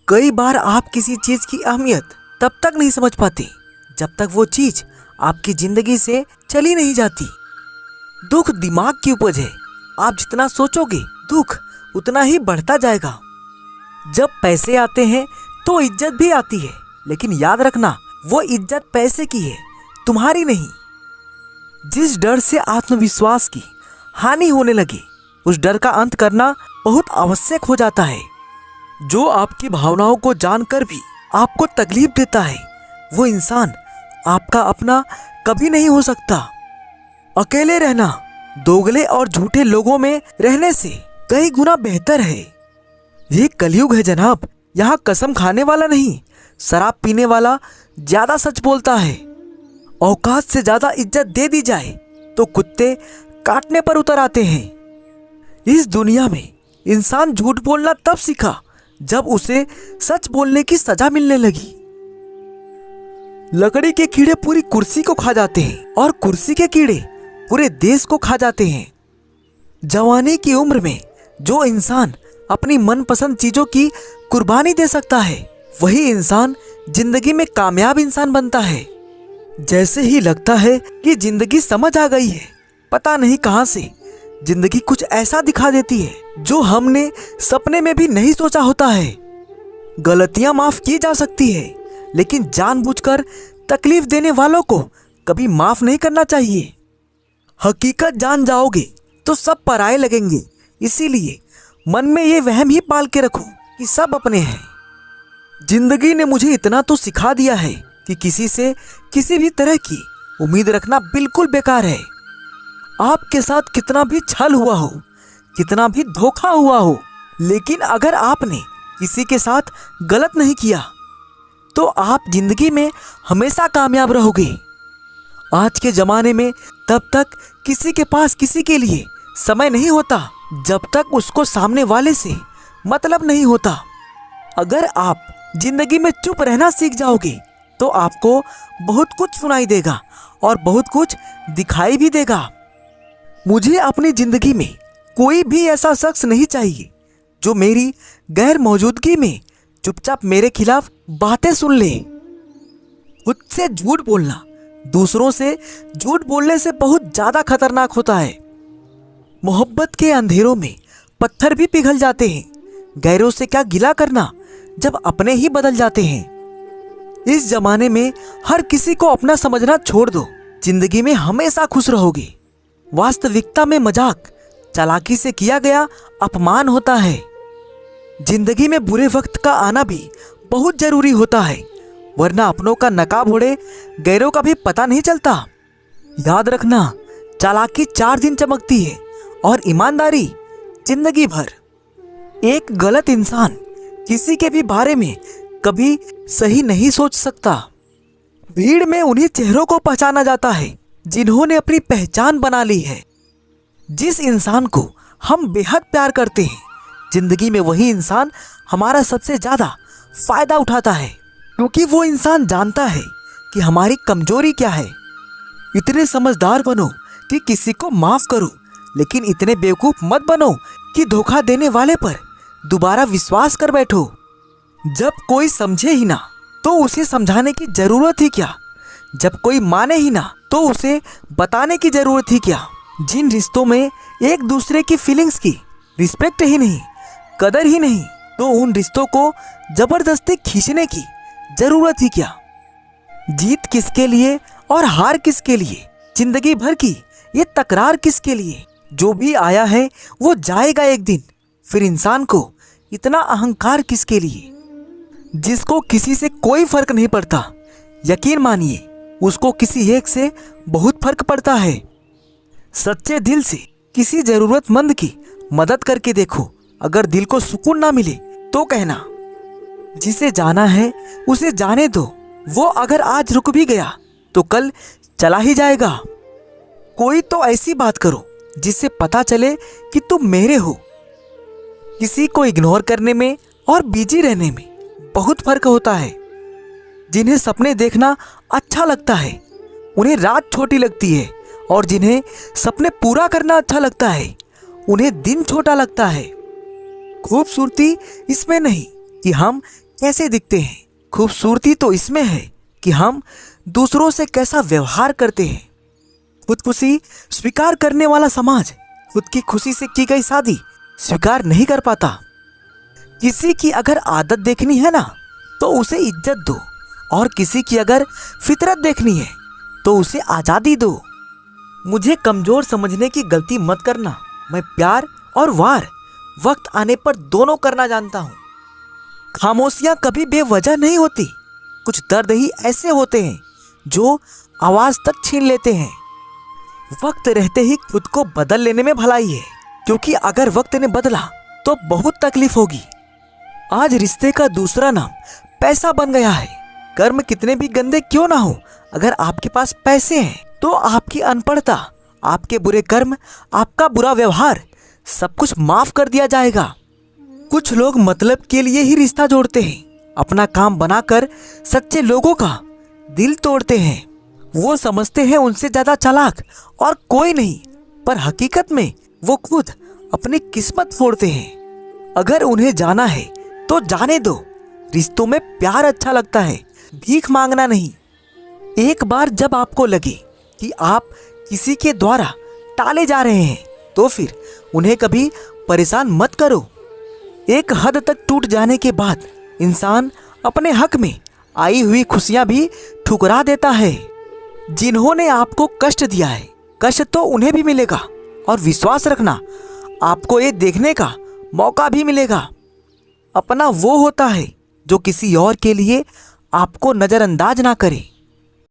कई बार आप किसी चीज की अहमियत तब तक नहीं समझ पाते जब तक वो चीज आपकी जिंदगी से चली नहीं जाती। दुख दिमाग की उपज है। आप जितना सोचोगे दुख उतना ही बढ़ता जाएगा। जब पैसे आते हैं तो इज्जत भी आती है, लेकिन याद रखना वो इज्जत पैसे की है, तुम्हारी नहीं। जिस डर से आत्मविश्वास की हानि होने लगे उस डर का अंत करना बहुत आवश्यक हो जाता है। जो आपकी भावनाओं को जानकर भी आपको तकलीफ देता है वो इंसान आपका अपना कभी नहीं हो सकता। अकेले रहना दोगले और झूठे लोगों में रहने से कई गुना बेहतर है। ये कलयुग है जनाब, यहाँ कसम खाने वाला नहीं, शराब पीने वाला ज्यादा सच बोलता है। औकात से ज्यादा इज्जत दे दी जाए तो कुत्ते काटने पर उतर आते हैं। इस दुनिया में इंसान झूठ बोलना तब सीखा जब उसे सच बोलने की सजा मिलने लगी। लकड़ी के कीड़े पूरी कुर्सी को खा जाते हैं और कुर्सी के कीड़े पूरे देश को खा जाते हैं। जवानी की उम्र में जो इंसान अपनी मनपसंद चीजों की कुर्बानी दे सकता है वही इंसान जिंदगी में कामयाब इंसान बनता है। जैसे ही लगता है कि जिंदगी समझ आ गई है, पता नहीं कहां से जिंदगी कुछ ऐसा दिखा देती है जो हमने सपने में भी नहीं सोचा होता है। गलतियां माफ की जा सकती है, लेकिन जानबूझकर तकलीफ देने वालों को कभी माफ नहीं करना चाहिए। हकीकत जान जाओगे तो सब पराये लगेंगे, इसीलिए मन में ये वहम ही पाल के रखो कि सब अपने हैं। जिंदगी ने मुझे इतना तो सिखा दिया है कि किसी से किसी भी तरह की उम्मीद रखना बिल्कुल बेकार है। आपके साथ कितना भी छल हुआ हो, कितना भी धोखा हुआ हो, लेकिन अगर आपने किसी के साथ गलत नहीं किया तो आप जिंदगी में हमेशा कामयाब रहोगे। आज के जमाने में तब तक किसी के पास किसी के लिए समय नहीं होता जब तक उसको सामने वाले से मतलब नहीं होता। अगर आप जिंदगी में चुप रहना सीख जाओगे तो आपको बहुत कुछ सुनाई देगा और बहुत कुछ दिखाई भी देगा। मुझे अपनी जिंदगी में कोई भी ऐसा शख्स नहीं चाहिए जो मेरी गैर मौजूदगी में चुपचाप मेरे खिलाफ बातें सुन ले। खुद से झूठ बोलना दूसरों से झूठ बोलने से बहुत ज्यादा खतरनाक होता है। मोहब्बत के अंधेरों में पत्थर भी पिघल जाते हैं। गैरों से क्या गिला करना जब अपने ही बदल जाते हैं। इस जमाने में हर किसी को अपना समझना छोड़ दो, जिंदगी में हमेशा खुश रहोगे। वास्तविकता में मजाक चालाकी से किया गया अपमान होता है। जिंदगी में बुरे वक्त का आना भी बहुत जरूरी होता है, वरना अपनों का नकाब ओढ़े गैरों का भी पता नहीं चलता। याद रखना, चालाकी 4 दिन चमकती है और ईमानदारी जिंदगी भर। एक गलत इंसान किसी के भी बारे में कभी सही नहीं सोच सकता। भीड़ में उन्हीं चेहरों को पहचाना जाता है जिन्होंने अपनी पहचान बना ली है। जिस इंसान को हम बेहद प्यार करते हैं, जिंदगी में वही इंसान हमारा सबसे ज्यादा फायदा उठाता है, क्योंकि वो इंसान जानता है कि हमारी कमजोरी क्या है। इतने समझदार बनो कि किसी को माफ करो, लेकिन इतने बेवकूफ मत बनो कि धोखा देने वाले पर दोबारा विश्वास कर बैठो। जब कोई समझे ही ना तो उसे समझाने की जरूरत ही क्या। जब कोई माने ही ना तो उसे बताने की जरूरत ही क्या। जिन रिश्तों में एक दूसरे की फीलिंग्स की रिस्पेक्ट ही नहीं, कदर ही नहीं, तो उन रिश्तों को जबरदस्ती खींचने की जरूरत ही क्या। जीत किसके लिए और हार किसके लिए, जिंदगी भर की ये तकरार किसके लिए। जो भी आया है वो जाएगा एक दिन, फिर इंसान को इतना अहंकार किसके लिए। जिसको किसी से कोई फर्क नहीं पड़ता, यकीन मानिए उसको किसी एक से बहुत फर्क पड़ता है। सच्चे दिल से किसी जरूरतमंद की मदद करके देखो, अगर दिल को सुकून ना मिले तो कहना। जिसे जाना है उसे जाने दो, वो अगर आज रुक भी गया तो कल चला ही जाएगा। कोई तो ऐसी बात करो जिससे पता चले कि तुम मेरे हो। किसी को इग्नोर करने में और बिजी रहने में बहुत फर्क होता है। जिन्हें सपने देखना अच्छा लगता है उन्हें रात छोटी लगती है, और जिन्हें सपने पूरा करना अच्छा लगता है उन्हें दिन छोटा लगता है। खूबसूरती इसमें नहीं कि हम कैसे दिखते हैं। खूबसूरती तो इसमें है कि हम दूसरों से कैसा व्यवहार करते हैं। खुदकुशी स्वीकार करने वाला समाज खुद की खुशी से की गई शादी स्वीकार नहीं कर पाता। किसी की अगर आदत देखनी है ना तो उसे इज्जत दो, और किसी की अगर फितरत देखनी है तो उसे आज़ादी दो। मुझे कमज़ोर समझने की गलती मत करना। मैं प्यार और वार वक्त आने पर दोनों करना जानता हूँ। खामोशियाँ कभी बेवजह नहीं होती। कुछ दर्द ही ऐसे होते हैं जो आवाज़ तक छीन लेते हैं। वक्त रहते ही खुद को बदल लेने में भलाई है, क्योंकि अगर वक्त ने बदला तो बहुत तकलीफ होगी। आज रिश्ते का दूसरा नाम पैसा बन गया है। कर्म कितने भी गंदे क्यों ना हो, अगर आपके पास पैसे हैं तो आपकी अनपढ़ता, आपके बुरे कर्म, आपका बुरा व्यवहार सब कुछ माफ कर दिया जाएगा। कुछ लोग मतलब के लिए ही रिश्ता जोड़ते हैं। अपना काम बनाकर सच्चे लोगों का दिल तोड़ते हैं। वो समझते हैं उनसे ज्यादा चालाक और कोई नहीं, पर हकीकत में वो खुद अपनी किस्मत फोड़ते हैं। अगर उन्हें जाना है तो जाने दो। रिश्तों में प्यार अच्छा लगता है, भीख मांगना नहीं। एक बार जब आपको लगे कि आप किसी के द्वारा टाले जा रहे हैं तो फिर उन्हें कभी परेशान मत करो। एक हद तक टूट जाने के बाद इंसान अपने हक में आई हुई खुशियां भी ठुकरा देता है। जिन्होंने आपको कष्ट दिया है, कष्ट तो उन्हें भी मिलेगा, और विश्वास रखना आपको ये देखने का मौका भी मिलेगा। अपना वो होता है जो किसी और के लिए आपको नज़रअंदाज ना करे।